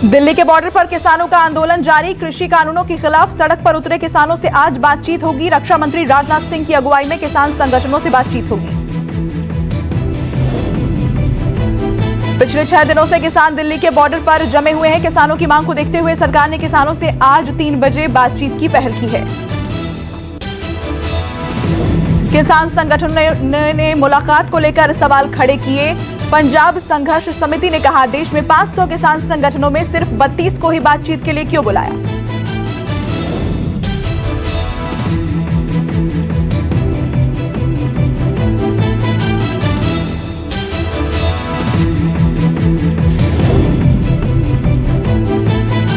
दिल्ली के बॉर्डर पर किसानों का आंदोलन जारी। कृषि कानूनों के खिलाफ सड़क पर उतरे किसानों से आज बातचीत होगी। रक्षा मंत्री राजनाथ सिंह की अगुवाई में किसान संगठनों से बातचीत होगी। पिछले 6 दिनों से किसान दिल्ली के बॉर्डर पर जमे हुए हैं। किसानों की मांग को देखते हुए सरकार ने किसानों से आज 3 बजे बातचीत की पहल की है। किसान संगठनों ने मुलाकात को लेकर सवाल खड़े किए। पंजाब संघर्ष समिति ने कहा, देश में 500 किसान संगठनों में सिर्फ 32 को ही बातचीत के लिए क्यों बुलाया।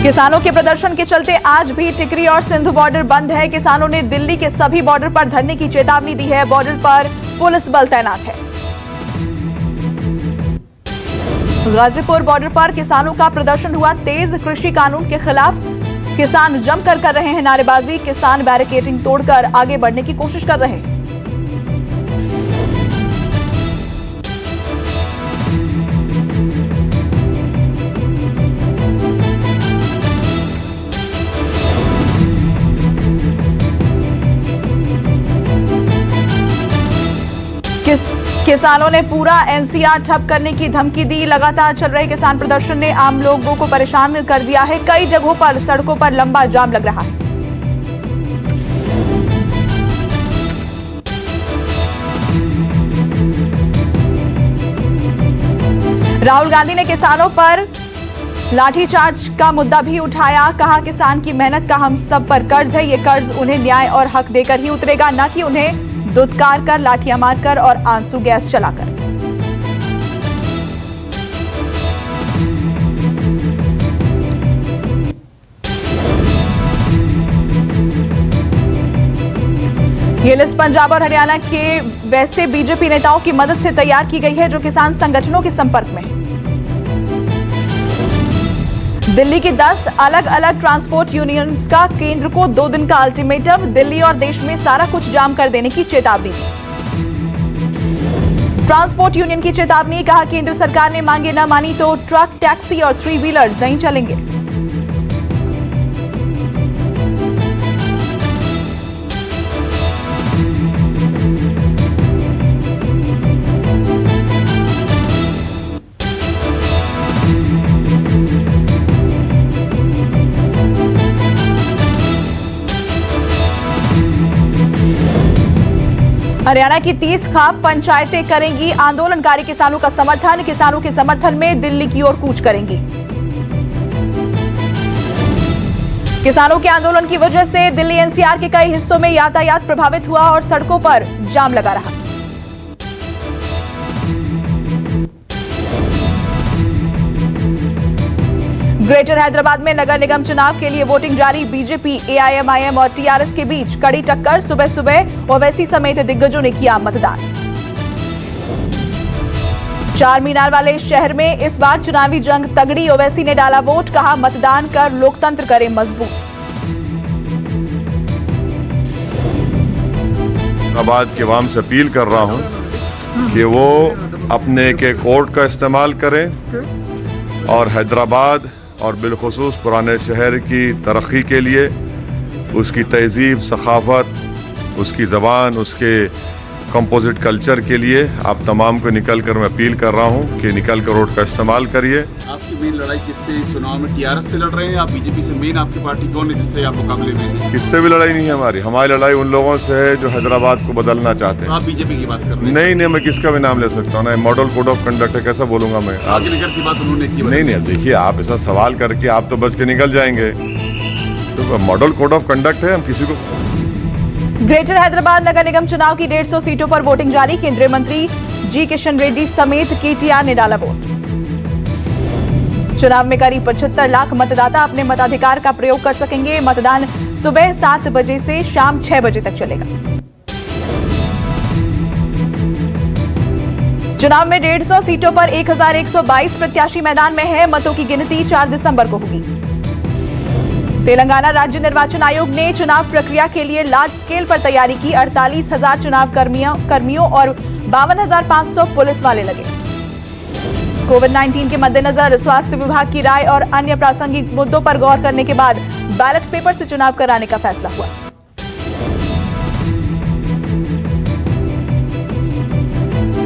किसानों के प्रदर्शन के चलते आज भी टिकरी और सिंधु बॉर्डर बंद है। किसानों ने दिल्ली के सभी बॉर्डर पर धरने की चेतावनी दी है। बॉर्डर पर पुलिस बल तैनात है। गाजीपुर बॉर्डर पर किसानों का प्रदर्शन हुआ तेज। कृषि कानून के खिलाफ किसान जमकर कर रहे हैं नारेबाजी। किसान बैरिकेडिंग तोड़कर आगे बढ़ने की कोशिश कर रहे हैं। किसानों ने पूरा एनसीआर ठप करने की धमकी दी। लगातार चल रहे किसान प्रदर्शन ने आम लोगों को परेशान कर दिया है। कई जगहों पर सड़कों पर लंबा जाम लग रहा है। राहुल गांधी ने किसानों पर लाठीचार्ज का मुद्दा भी उठाया। कहा, किसान की मेहनत का हम सब पर कर्ज है। ये कर्ज उन्हें न्याय और हक देकर ही उतरेगा, न कि उन्हें दुत्कार कर, लाठियां मारकर और आंसू गैस चलाकर। ये लिस्ट पंजाब और हरियाणा के वैसे बीजेपी नेताओं की मदद से तैयार की गई है जो किसान संगठनों के संपर्क में है। दिल्ली की 10 अलग अलग ट्रांसपोर्ट यूनियंस का केंद्र को 2 दिन का अल्टीमेटम। दिल्ली और देश में सारा कुछ जाम कर देने की चेतावनी दी। ट्रांसपोर्ट यूनियन की चेतावनी। कहा, केंद्र सरकार ने मांगे न मानी तो ट्रक, टैक्सी और 3 व्हीलर्स नहीं चलेंगे। हरियाणा की 30 खाप पंचायतें करेंगी आंदोलनकारी किसानों का समर्थन। किसानों के समर्थन में दिल्ली की ओर कूच करेंगी। किसानों के आंदोलन की वजह से दिल्ली एनसीआर के कई हिस्सों में यातायात प्रभावित हुआ और सड़कों पर जाम लगा रहा। ग्रेटर हैदराबाद में नगर निगम चुनाव के लिए वोटिंग जारी। बीजेपी, एआईएमआईएम और टीआरएस के बीच कड़ी टक्कर। सुबह सुबह ओवैसी समेत दिग्गजों ने किया मतदान। 4 मीनार वाले शहर में इस बार चुनावी जंग तगड़ी। ओवैसी ने डाला वोट। कहा, मतदान कर लोकतंत्र करें मजबूत। हैदराबाद के अवाम से अपील कर रहा हूं कि वो अपने के कोर्ट का इस्तेमाल करें और हैदराबाद और बिलखुसूस पुराने शहर की तरक्की के लिए, उसकी तहजीब, सखाफत, उसकी ज़बान, उसके कंपोजिट कल्चर के लिए आप तमाम को निकल कर मैं अपील कर रहा हूं कि निकल कर वोट का इस्तेमाल करिए। आपकी मेन लड़ाई किससे इस चुनाव में? टीआरएस से लड़ रहे हैं या बीजेपी से? मेन आपकी पार्टी कौन है जिससे आप मुकाबले में हैं? किससे भी लड़ाई नहीं है हमारी लड़ाई उन लोगों से है जो हैदराबाद को बदलना चाहते हैं। आप बीजेपी की बात कर रहे हैं? नहीं, मैं किसका भी नाम ले सकता हूँ ना। मॉडल कोड ऑफ कंडक्ट है, कैसा बोलूंगा मैं? नगर की बात उन्होंने की। नहीं, देखिए, आप ऐसा सवाल करके आप तो बच के निकल जाएंगे। तो मॉडल कोड ऑफ कंडक्ट है, हम किसी को। ग्रेटर हैदराबाद नगर निगम चुनाव की 150 सीटों पर वोटिंग जारी। केंद्रीय मंत्री जी किशन रेड्डी समेत केटीआर ने डाला वोट। चुनाव में करीब 75 लाख मतदाता अपने मताधिकार का प्रयोग कर सकेंगे। मतदान सुबह 7 बजे से शाम 6 बजे तक चलेगा। चुनाव में 150 सीटों पर 1122 प्रत्याशी मैदान में है। मतों की गिनती 4 दिसंबर को होगी। तेलंगाना राज्य निर्वाचन आयोग ने चुनाव प्रक्रिया के लिए लार्ज स्केल पर तैयारी की। 48,000 चुनाव कर्मियों और 52,500 पुलिस वाले लगे। कोविड-19 के मद्देनजर स्वास्थ्य विभाग की राय और अन्य प्रासंगिक मुद्दों पर गौर करने के बाद बैलेट पेपर से चुनाव कराने का फैसला हुआ।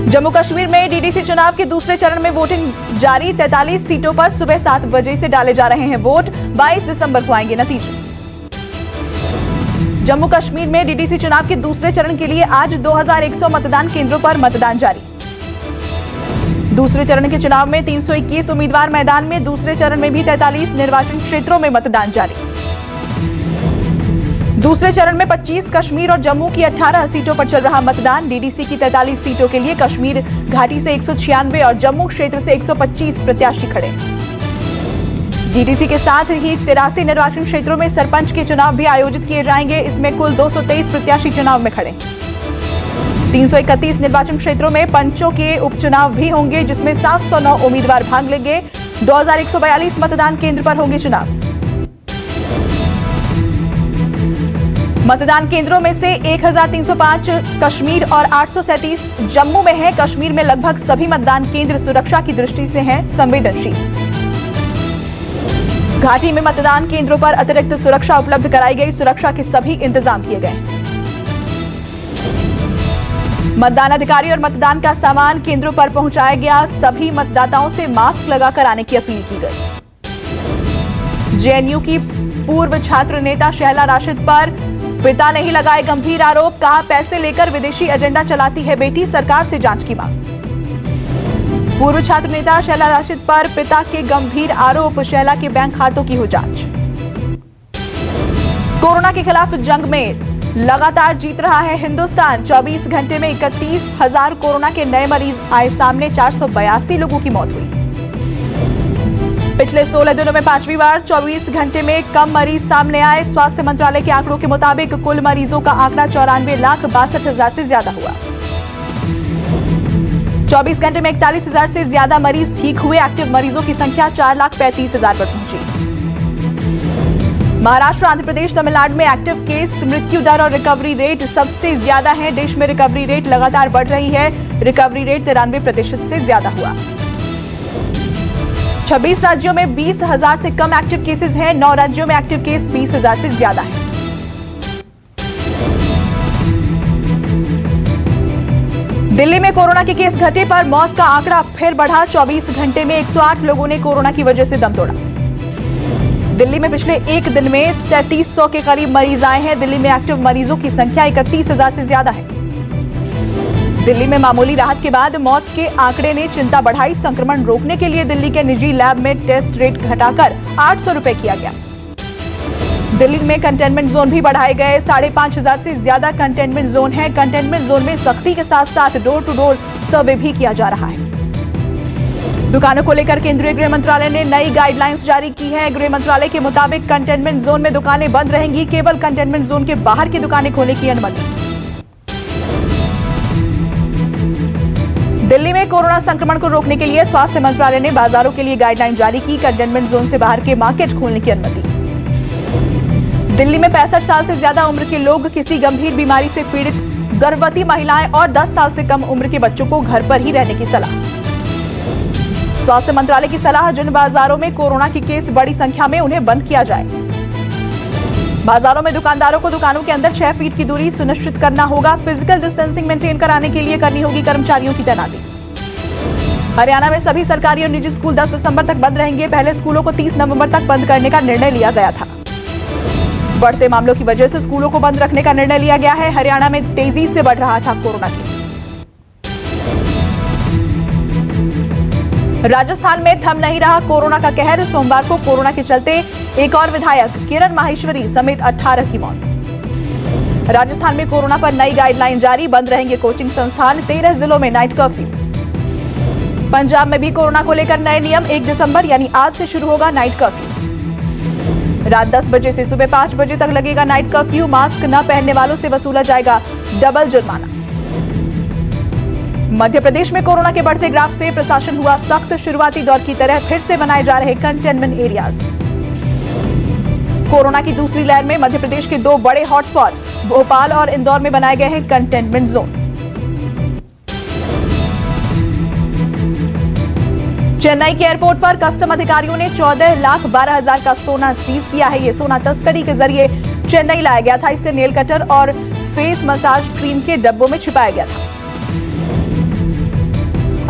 जम्मू कश्मीर में डीडीसी चुनाव के दूसरे चरण में वोटिंग जारी। 43 सीटों पर सुबह 7 बजे से डाले जा रहे हैं वोट। 22 दिसंबर को आएंगे नतीजे। जम्मू कश्मीर में डीडीसी चुनाव के दूसरे चरण के लिए आज 2100 मतदान केंद्रों पर मतदान जारी। दूसरे चरण के चुनाव में 321 उम्मीदवार मैदान में। दूसरे चरण में भी 43 निर्वाचन क्षेत्रों में मतदान जारी। दूसरे चरण में 25 कश्मीर और जम्मू की 18 सीटों पर चल रहा मतदान। डीडीसी की 43 सीटों के लिए कश्मीर घाटी से 196 और जम्मू क्षेत्र से 125 प्रत्याशी खड़े। डीडीसी के साथ ही 83 निर्वाचन क्षेत्रों में सरपंच के चुनाव भी आयोजित किए जाएंगे। इसमें कुल 223 प्रत्याशी चुनाव में खड़े। 331 निर्वाचन क्षेत्रों में पंचों के उपचुनाव भी होंगे, जिसमें 709 उम्मीदवार भाग लेंगे। 2142 मतदान केंद्र पर होंगे चुनाव। मतदान केंद्रों में से 1305 कश्मीर और 837 जम्मू में है। कश्मीर में लगभग सभी मतदान केंद्र सुरक्षा की दृष्टि से हैं संवेदनशील। घाटी में मतदान केंद्रों पर अतिरिक्त सुरक्षा उपलब्ध कराई गई। सुरक्षा के सभी इंतजाम किए गए। मतदान अधिकारी और मतदान का सामान केंद्रों पर पहुंचाया गया। सभी मतदाताओं से मास्क लगाकर आने की अपील की गई। जेएनयू की पूर्व छात्र नेता शहला राशिद पर पिता ने ही लगाए गंभीर आरोप। कहा, पैसे लेकर विदेशी एजेंडा चलाती है बेटी, सरकार से जांच की मांग। पूर्व छात्र नेता शहला राशिद पर पिता के गंभीर आरोप। शहला के बैंक खातों की हो जांच। कोरोना के खिलाफ जंग में लगातार जीत रहा है हिंदुस्तान। 24 घंटे में 31,000 कोरोना के नए मरीज आए सामने। 482 लोगों की मौत हुई। पिछले 16 दिनों में 5वीं बार 24 घंटे में कम मरीज सामने आए। स्वास्थ्य मंत्रालय के आंकड़ों के मुताबिक कुल मरीजों का आंकड़ा 94,62,000 से ज्यादा हुआ। 24 घंटे में 41,000 से ज्यादा मरीज ठीक हुए। एक्टिव मरीजों की संख्या 4,35,000 पर पहुंची। महाराष्ट्र, आंध्र प्रदेश, तमिलनाडु में एक्टिव केस, मृत्यु दर और रिकवरी रेट सबसे ज्यादा है। देश में रिकवरी रेट लगातार बढ़ रही है। रिकवरी रेट 93% से ज्यादा हुआ। 26 राज्यों में 20,000 से कम एक्टिव केसेस हैं। 9 राज्यों में एक्टिव केस 20,000 से ज्यादा है। दिल्ली में कोरोना के केस घटे पर मौत का आंकड़ा फिर बढ़ा। 24 घंटे में 108 लोगों ने कोरोना की वजह से दम तोड़ा। दिल्ली में पिछले एक दिन में 3700 के करीब मरीज आए हैं। दिल्ली में एक्टिव मरीजों की संख्या 31,000 से ज्यादा है। दिल्ली में मामूली राहत के बाद मौत के आंकड़े ने चिंता बढ़ाई। संक्रमण रोकने के लिए दिल्ली के निजी लैब में टेस्ट रेट घटाकर 800 रुपए किया गया। दिल्ली में कंटेनमेंट जोन भी बढ़ाए गए। 5,500 से ज्यादा कंटेनमेंट जोन है। कंटेनमेंट जोन में सख्ती के साथ साथ डोर टू डोर सर्वे भी किया जा रहा है। दुकानों को लेकर केंद्रीय गृह मंत्रालय ने नई गाइडलाइंस जारी की है। गृह मंत्रालय के मुताबिक कंटेनमेंट जोन में दुकानें बंद रहेंगी। केवल कंटेनमेंट जोन के बाहर की दुकानें खोलने की अनुमति। दिल्ली में कोरोना संक्रमण को रोकने के लिए स्वास्थ्य मंत्रालय ने बाजारों के लिए गाइडलाइन जारी की। कंटेनमेंट जोन से बाहर के मार्केट खोलने की अनुमति। दिल्ली में 65 साल से ज्यादा उम्र के लोग, किसी गंभीर बीमारी से पीड़ित गर्भवती महिलाएं और 10 साल से कम उम्र के बच्चों को घर पर ही रहने की सलाह। स्वास्थ्य मंत्रालय की सलाह, जिन बाजारों में कोरोना के केस बड़ी संख्या में, उन्हें बंद किया जाए। बाजारों में दुकानदारों को दुकानों के अंदर 6 फीट की दूरी सुनिश्चित करना होगा। फिजिकल डिस्टेंसिंग मेंटेन कराने के लिए करनी होगी कर्मचारियों की तैनाती। हरियाणा में सभी सरकारी और निजी स्कूल 10 दिसंबर तक बंद रहेंगे। पहले स्कूलों को 30 नवंबर तक बंद करने का निर्णय लिया गया था। बढ़ते मामलों की वजह से स्कूलों को बंद रखने का निर्णय लिया गया है। हरियाणा में तेजी से बढ़ रहा था कोरोना केस। राजस्थान में थम नहीं रहा कोरोना का कहर। सोमवार को कोरोना के चलते एक और विधायक किरण माहेश्वरी समेत 18 की मौत। राजस्थान में कोरोना पर नई गाइडलाइन जारी। बंद रहेंगे कोचिंग संस्थान। 13 जिलों में नाइट कर्फ्यू। पंजाब में भी कोरोना को लेकर नए नियम। 1 दिसंबर यानी आज से शुरू होगा नाइट कर्फ्यू। रात 10 बजे से सुबह 5 बजे तक लगेगा नाइट कर्फ्यू। मास्क न पहनने वालों से वसूला जाएगा डबल जुर्माना। मध्य प्रदेश में कोरोना के बढ़ते ग्राफ से प्रशासन हुआ सख्त। शुरुआती दौर की तरह फिर से बनाए जा रहे कंटेनमेंट एरियाज। कोरोना की दूसरी लहर में मध्य प्रदेश के 2 बड़े हॉटस्पॉट भोपाल और इंदौर में बनाए गए हैं कंटेनमेंट जोन। चेन्नई के एयरपोर्ट पर कस्टम अधिकारियों ने 14,12,000 का सोना सीज किया है। ये सोना तस्करी के जरिए चेन्नई लाया गया था। इसे नेल कटर और फेस मसाज क्रीम के डब्बों में छिपाया गया था।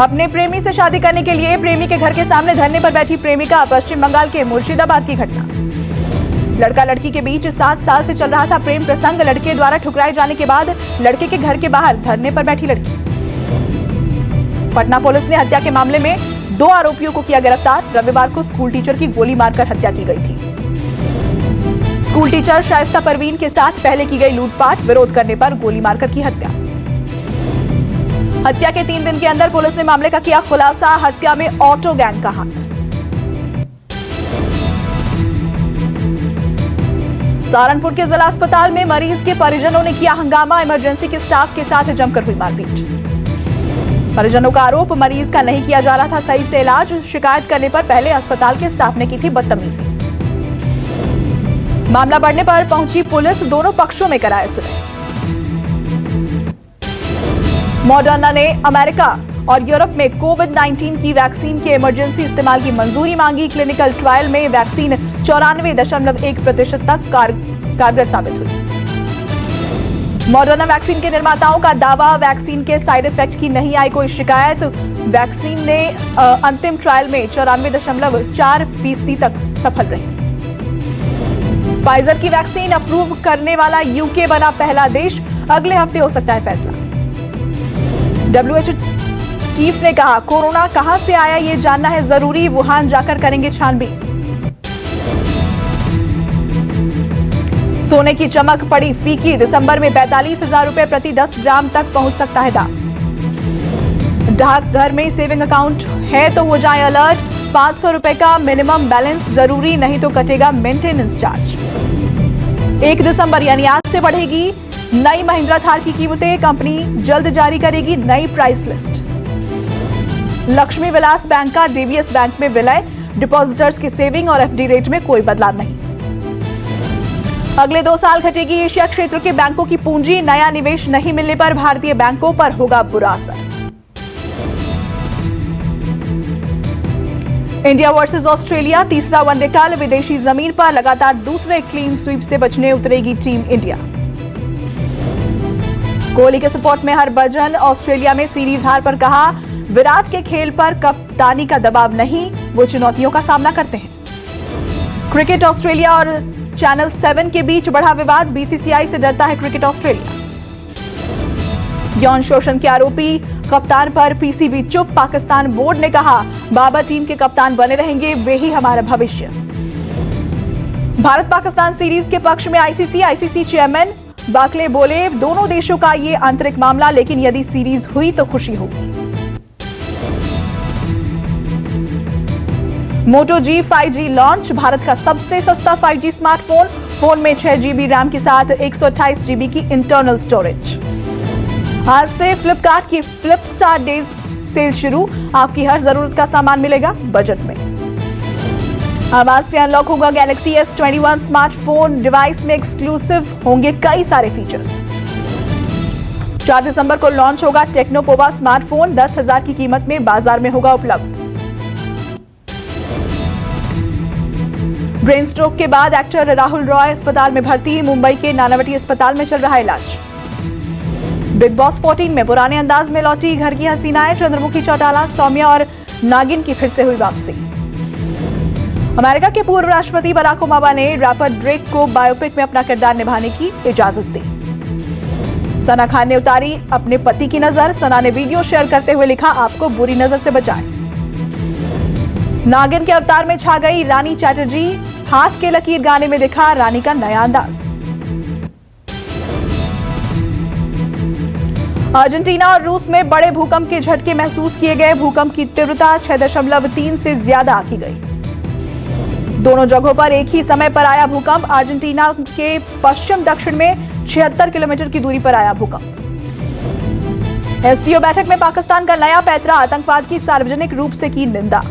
अपने प्रेमी से शादी करने के लिए प्रेमी के घर के सामने धरने पर बैठी प्रेमिका। पश्चिम बंगाल के मुर्शिदाबाद की घटना। लड़का लड़की के बीच 7 साल से चल रहा था प्रेम प्रसंग। लड़के द्वारा ठुकराए जाने के बाद लड़के के घर के बाहर धरने पर बैठी लड़की। पटना पुलिस ने हत्या के मामले में 2 आरोपियों को किया गिरफ्तार। रविवार को स्कूल टीचर की गोली मारकर हत्या की गई थी। स्कूल टीचर शाइस्ता परवीन के साथ पहले की गई लूटपाट, विरोध करने पर गोली मारकर की हत्या। हत्या के 3 दिन के अंदर पुलिस ने मामले का किया खुलासा। हत्या में ऑटो गैंग का हाथ। सहारनपुर के जिला अस्पताल में मरीज के परिजनों ने किया हंगामा। इमरजेंसी के स्टाफ के साथ जमकर हुई मारपीट। परिजनों का आरोप मरीज का नहीं किया जा रहा था सही से इलाज। शिकायत करने पर पहले अस्पताल के स्टाफ ने की थी बदतमीजी। मामला बढ़ने पर पहुंची पुलिस। दोनों पक्षों में कराया सुलह। मॉडर्ना ने अमेरिका और यूरोप में कोविड-19 की वैक्सीन के इमरजेंसी इस्तेमाल की मंजूरी मांगी। क्लिनिकल ट्रायल में वैक्सीन 94.1% तक कारगर साबित हुई। मॉडर्ना वैक्सीन के निर्माताओं का दावा, वैक्सीन के साइड इफेक्ट की नहीं आई कोई शिकायत। वैक्सीन ने अंतिम ट्रायल में 94.4% तक सफल रही। फाइजर की वैक्सीन अप्रूव करने वाला यूके बना पहला देश। अगले हफ्ते हो सकता है फैसला। WHO चीफ ने कहा, कोरोना कहां से आया ये जानना है जरूरी। वुहान जाकर करेंगे छानबीन। सोने की चमक पड़ी फीकी। दिसंबर में 42,000 रुपए प्रति 10 ग्राम तक पहुंच सकता है दाम। डाकघर में सेविंग अकाउंट है तो हो जाए अलर्ट। 500 रुपए का मिनिमम बैलेंस जरूरी, नहीं तो कटेगा मेंटेनेंस चार्ज। 1 दिसंबर यानी आज से बढ़ेगी नई महिंद्रा थार की कीमतें। कंपनी जल्द जारी करेगी नई price list. Lakshmi Vilas bank का डीबीएस बैंक में विलय। डिपॉजिटर्स की सेविंग और एफडी रेट में कोई बदलाव नहीं। अगले 2 साल घटेगी एशिया क्षेत्र के बैंकों की पूंजी। नया निवेश नहीं मिलने पर भारतीय बैंकों पर होगा बुरा असर। इंडिया वर्सेस ऑस्ट्रेलिया तीसरा वनडे कल विदेशी जमीन पर। लगातार दूसरे क्लीन स्वीप से बचने उतरेगी टीम इंडिया। कोहली के सपोर्ट में हरभजन ऑस्ट्रेलिया में सीरीज हार पर कहा, विराट के खेल पर कप्तानी का दबाव नहीं, वो चुनौतियों का सामना करते हैं। क्रिकेट ऑस्ट्रेलिया और चैनल 7 के बीच बढ़ा विवाद। बीसीसीआई से डरता है क्रिकेट ऑस्ट्रेलिया। यौन शोषण के आरोपी कप्तान पर पीसीबी चुप। पाकिस्तान बोर्ड ने कहा, बाबर टीम के कप्तान बने रहेंगे, वे ही हमारा भविष्य। भारत पाकिस्तान सीरीज के पक्ष में आईसीसी चेयरमैन बाकले बोले, दोनों देशों का ये आंतरिक मामला, लेकिन यदि सीरीज हुई तो खुशी होगी। मोटो जी 5G लॉन्च। भारत का सबसे सस्ता 5G स्मार्टफोन। फोन में 6 GB रैम के साथ 128 GB की इंटरनल स्टोरेज। आज से फ्लिपकार्ट की फ्लिपस्टार डेज सेल शुरू। आपकी हर जरूरत का सामान मिलेगा बजट में। अब आज से अनलॉक होगा गैलेक्सी S21 स्मार्टफोन। डिवाइस में एक्सक्लूसिव होंगे कई सारे फीचर्स। 4 दिसंबर को लॉन्च होगा टेक्नोपोवा स्मार्टफोन। 10,000 की कीमत में बाजार में होगा उपलब्ध। ब्रेन स्ट्रोक के बाद एक्टर राहुल रॉय अस्पताल में भर्ती। मुंबई के नानावटी अस्पताल में चल रहा इलाज। बिग बॉस 14 में पुराने अंदाज में लौटी घर की हसीनाएं। चंद्रमुखी चौटाला, सौम्या और नागिन की फिर से हुई वापसी। अमेरिका के पूर्व राष्ट्रपति बराक ओबामा ने रैपर ड्रेक को बायोपिक में अपना किरदार निभाने की इजाजत दी। सना खान ने उतारी अपने पति की नजर। सना ने वीडियो शेयर करते हुए लिखा, आपको बुरी नजर से बचाएं। नागिन के अवतार में छा गई रानी चैटर्जी। हाथ के लकीर गाने में दिखा रानी का नया अंदाज। अर्जेंटीना और रूस में बड़े भूकंप के झटके महसूस किए गए। भूकंप की तीव्रता 6.3 से ज्यादा आंकी गई। दोनों जगहों पर एक ही समय पर आया भूकंप। अर्जेंटीना के पश्चिम दक्षिण में 76 किलोमीटर की दूरी पर आया भूकंप। एससीओ बैठक में पाकिस्तान का नया पैतरा। आतंकवाद की सार्वजनिक रूप से की निंदा।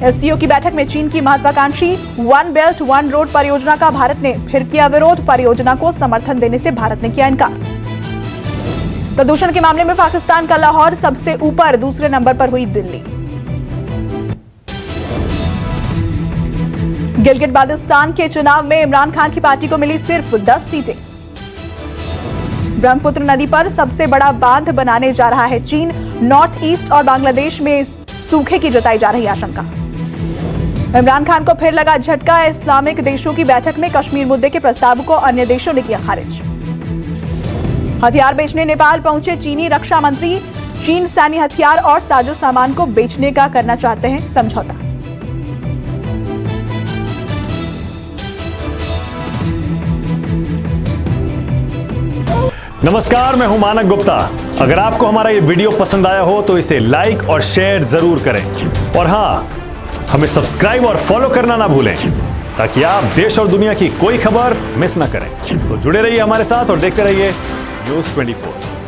एससीओ की बैठक में चीन की महत्वाकांक्षी वन बेल्ट वन रोड परियोजना का भारत ने फिर किया विरोध। परियोजना को समर्थन देने से भारत ने किया इनकार। प्रदूषण के मामले में पाकिस्तान का लाहौर सबसे ऊपर, दूसरे नंबर पर हुई दिल्ली। गिलगित बाल्टिस्तान के चुनाव में इमरान खान की पार्टी को मिली सिर्फ 10 सीटें। ब्रह्मपुत्र नदी पर सबसे बड़ा बांध बनाने जा रहा है चीन। नॉर्थ ईस्ट और बांग्लादेश में सूखे की जताई जा रही आशंका। इमरान खान को फिर लगा झटका। इस्लामिक देशों की बैठक में कश्मीर मुद्दे के प्रस्ताव को अन्य देशों ने किया खारिज। हथियार बेचने नेपाल पहुंचे चीनी रक्षा मंत्री। चीन सैन्य हथियार और साजो सामान को बेचने का करना चाहते हैं समझौता। नमस्कार, मैं हूं मानक गुप्ता। अगर आपको हमारा ये वीडियो पसंद आया हो तो इसे लाइक और शेयर जरूर करें और हां, हमें सब्सक्राइब और फॉलो करना ना भूलें ताकि आप देश और दुनिया की कोई खबर मिस ना करें। तो जुड़े रहिए हमारे साथ और देखते रहिए न्यूज़ 24।